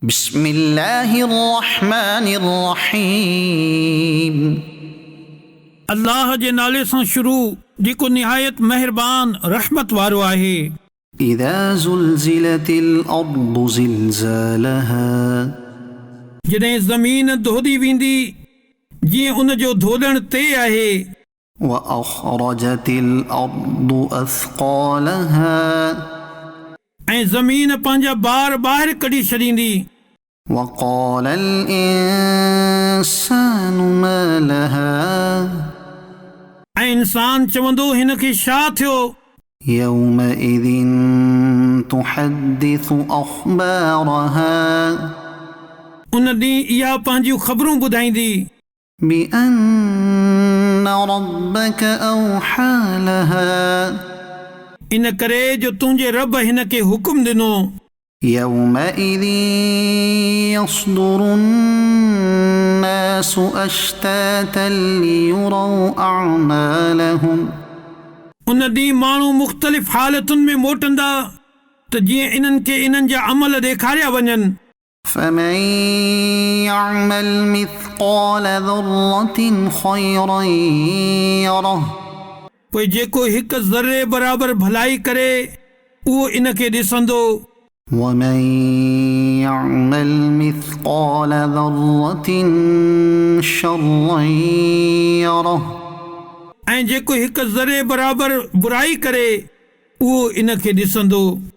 बिस्मिल्लाहिर्रहमानिर्रहीम। अल्लाह जे नाले सां शुरू जेको निहायत मेहरबान रहमत वारो आहे। इज़ा ज़ुल्ज़िलतिल अर्दु ज़िल्ज़ालहा, जॾहिं ज़मीन धोदी वेंदी जीअं उन जो धोलण ते आहे। व अख़रजतिल अर्दु अथक़ालहा, ऐं ज़मीन पंहिंजा ॿार ॿाहिरि कढी छॾींदी। व क़ालल इंसानु मा लहा, ऐं इंसान चवंदो हिन खे छा थियो। यौमइज़िन तुहद्दिसु अख़बारहा, उन ॾींहुं इहा पंहिंजियूं ख़बरूं ॿुधाईंदी। बिअन्न रब्बक औहा लहा, इन करे जो तुंहिंजे रब हिन खे हुकुम ॾिनो। यौमइज़िन यस्दुरु अन्नासु अश्तातन लियुरौ अअमालहुम, उन ॾींहुं माण्हू मुख़्तलिफ़ हालतुनि में मोटंदा त जीअं इन्हनि खे इन्हनि जा अमल ॾेखारिया वञनि। फमन यअमल मिथक़ाल ज़र्रतिन ख़ैरन यरह, पोइ जेको हिकु ज़र्रे बराबरि भलाई करे उहो इन खे ॾिसंदो। वमन यअमल मिथक़ाल ज़र्रतिन शर्रन यरह, ऐं जेको हिकु ज़रे बराबरि बुराई करे उहो इन खे ॾिसंदो।